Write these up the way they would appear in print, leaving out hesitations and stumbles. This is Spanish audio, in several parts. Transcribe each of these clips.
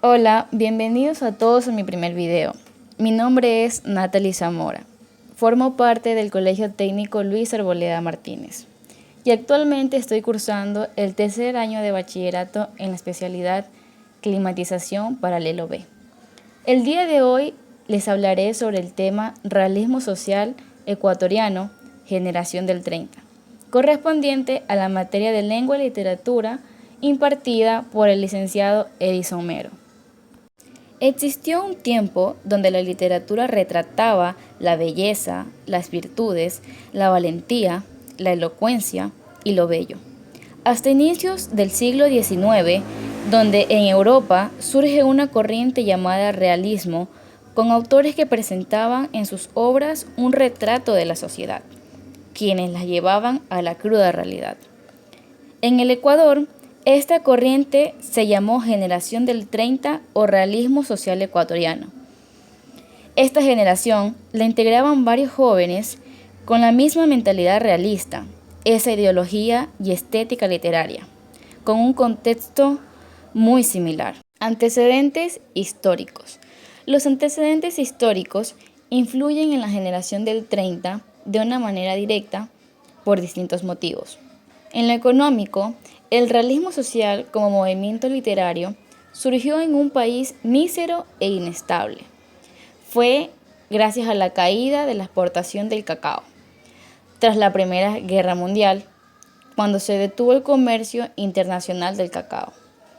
Hola, bienvenidos a todos a mi primer video. Mi nombre es Natalie Zamora. Formo parte del Colegio Técnico Luis Arboleda Martínez y actualmente estoy cursando el tercer año de bachillerato en la especialidad Climatización Paralelo B. El día de hoy les hablaré sobre el tema Realismo Social Ecuatoriano, Generación del 30, correspondiente a la materia de Lengua y Literatura impartida por el licenciado Edison Mero. Existió un tiempo donde la literatura retrataba la belleza, las virtudes, la valentía, la elocuencia y lo bello. Hasta inicios del siglo XIX, donde en Europa surge una corriente llamada realismo, con autores que presentaban en sus obras un retrato de la sociedad, quienes las llevaban a la cruda realidad. En el Ecuador, esta corriente se llamó Generación del 30 o Realismo Social Ecuatoriano. Esta generación la integraban varios jóvenes con la misma mentalidad realista, esa ideología y estética literaria, con un contexto muy similar. Antecedentes históricos. Los antecedentes históricos influyen en la generación del 30 de una manera directa por distintos motivos. En lo económico, el realismo social como movimiento literario surgió en un país mísero e inestable. Fue gracias a la caída de la exportación del cacao. Tras la Primera Guerra Mundial, cuando se detuvo el comercio internacional del cacao,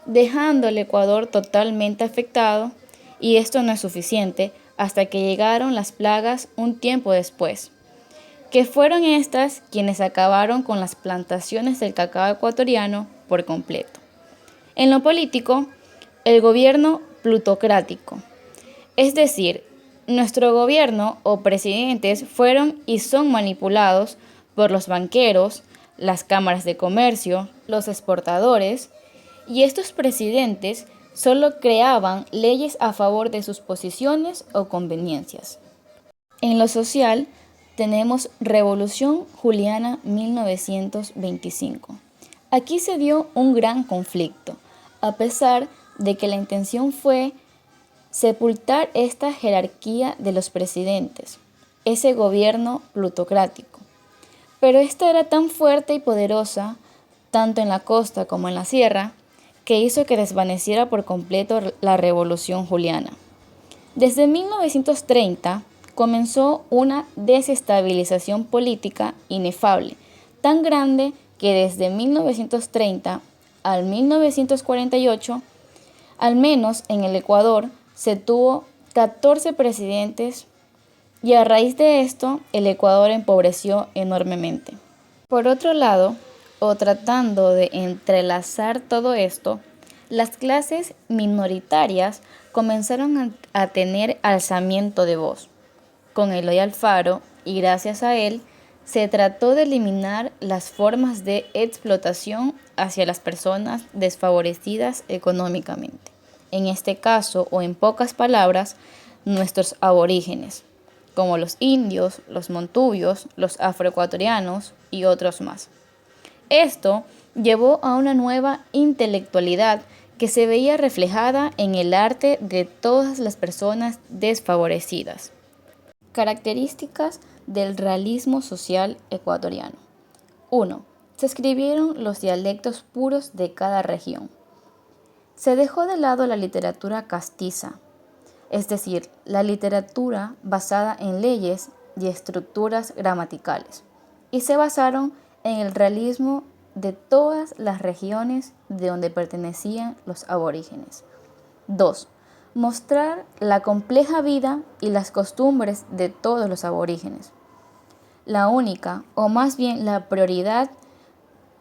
dejando al Ecuador totalmente afectado, y esto no es suficiente hasta que llegaron las plagas un tiempo después, que fueron estas quienes acabaron con las plantaciones del cacao ecuatoriano por completo. En lo político, el gobierno plutocrático, es decir, nuestro gobierno o presidentes fueron y son manipulados por los banqueros, las cámaras de comercio, los exportadores, y estos presidentes solo creaban leyes a favor de sus posiciones o conveniencias. En lo social, tenemos Revolución Juliana 1925. Aquí se dio un gran conflicto, a pesar de que la intención fue sepultar esta jerarquía de los presidentes, ese gobierno plutocrático. Pero esta era tan fuerte y poderosa, tanto en la costa como en la sierra, que hizo que desvaneciera por completo la Revolución Juliana. Desde 1930, comenzó una desestabilización política inefable, tan grande que desde 1930 al 1948, al menos en el Ecuador, se tuvo 14 presidentes y a raíz de esto el Ecuador empobreció enormemente. Por otro lado, o tratando de entrelazar todo esto, las clases minoritarias comenzaron a tener alzamiento de voz con Eloy Alfaro, y gracias a él se trató de eliminar las formas de explotación hacia las personas desfavorecidas económicamente. En este caso, o en pocas palabras, nuestros aborígenes, como los indios, los montubios, los afroecuatorianos y otros más. Esto llevó a una nueva intelectualidad que se veía reflejada en el arte de todas las personas desfavorecidas. Características del realismo social ecuatoriano. 1. Se escribieron los dialectos puros de cada región. Se dejó de lado la literatura castiza, es decir, la literatura basada en leyes y estructuras gramaticales, y se basaron en el realismo de todas las regiones de donde pertenecían los aborígenes. 2. Mostrar la compleja vida y las costumbres de todos los aborígenes. La única, o más bien la prioridad,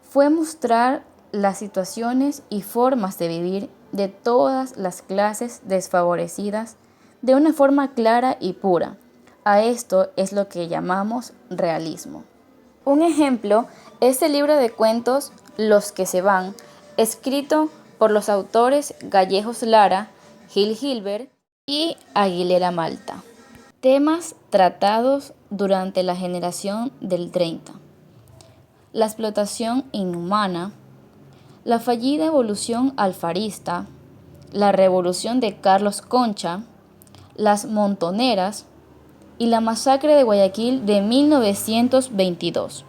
fue mostrar las situaciones y formas de vivir de todas las clases desfavorecidas de una forma clara y pura. A esto es lo que llamamos realismo. Un ejemplo es el libro de cuentos Los que se van, escrito por los autores Gallejos Lara, Gil Gilbert y Aguilera Malta. Temas tratados durante la generación del 30. La explotación inhumana, la fallida evolución alfarista, la Revolución de Carlos Concha, las Montoneras y la masacre de Guayaquil de 1922,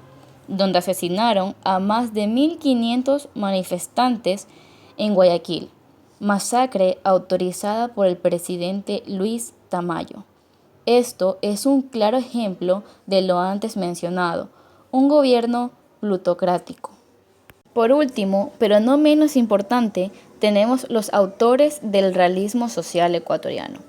donde asesinaron a más de 1.500 manifestantes en Guayaquil, masacre autorizada por el presidente Luis Tamayo. Esto es un claro ejemplo de lo antes mencionado, un gobierno plutocrático. Por último, pero no menos importante, tenemos los autores del realismo social ecuatoriano.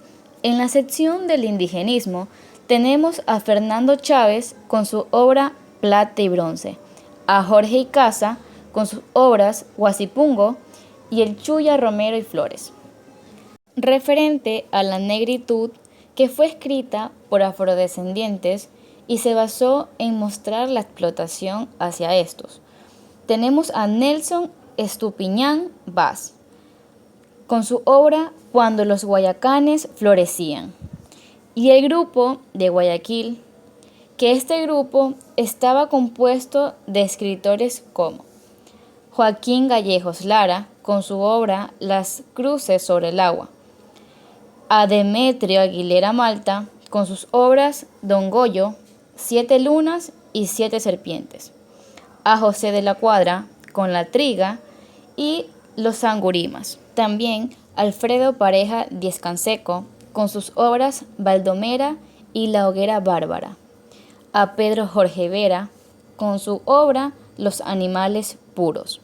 En la sección del indigenismo tenemos a Fernando Chávez con su obra Plata y Bronce, a Jorge Icaza con sus obras Huasipungo y el Chuya Romero y Flores. Referente a la negritud, que fue escrita por afrodescendientes y se basó en mostrar la explotación hacia estos. Tenemos a Nelson Estupiñán Vaz, con su obra Cuando los guayacanes florecían. Y el grupo de Guayaquil, que este grupo estaba compuesto de escritores como Joaquín Gallejos Lara, con su obra Las cruces sobre el agua, a Demetrio Aguilera Malta, con sus obras Don Goyo, Siete lunas y Siete serpientes, a José de la Cuadra, con La triga y Los angurimas. También Alfredo Pareja Diez Canseco, con sus obras Baldomera y La hoguera bárbara, a Pedro Jorge Vera, con su obra Los animales puros.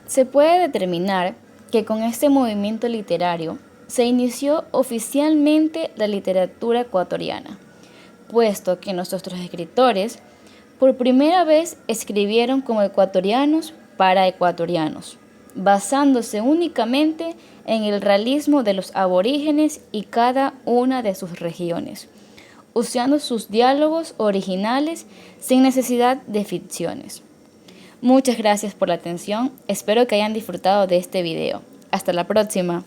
Se puede determinar que con este movimiento literario se inició oficialmente la literatura ecuatoriana, puesto que nuestros escritores por primera vez escribieron como ecuatorianos para ecuatorianos, basándose únicamente en el realismo de los aborígenes y cada una de sus regiones, usando sus diálogos originales sin necesidad de ficciones. Muchas gracias por la atención, espero que hayan disfrutado de este video. Hasta la próxima.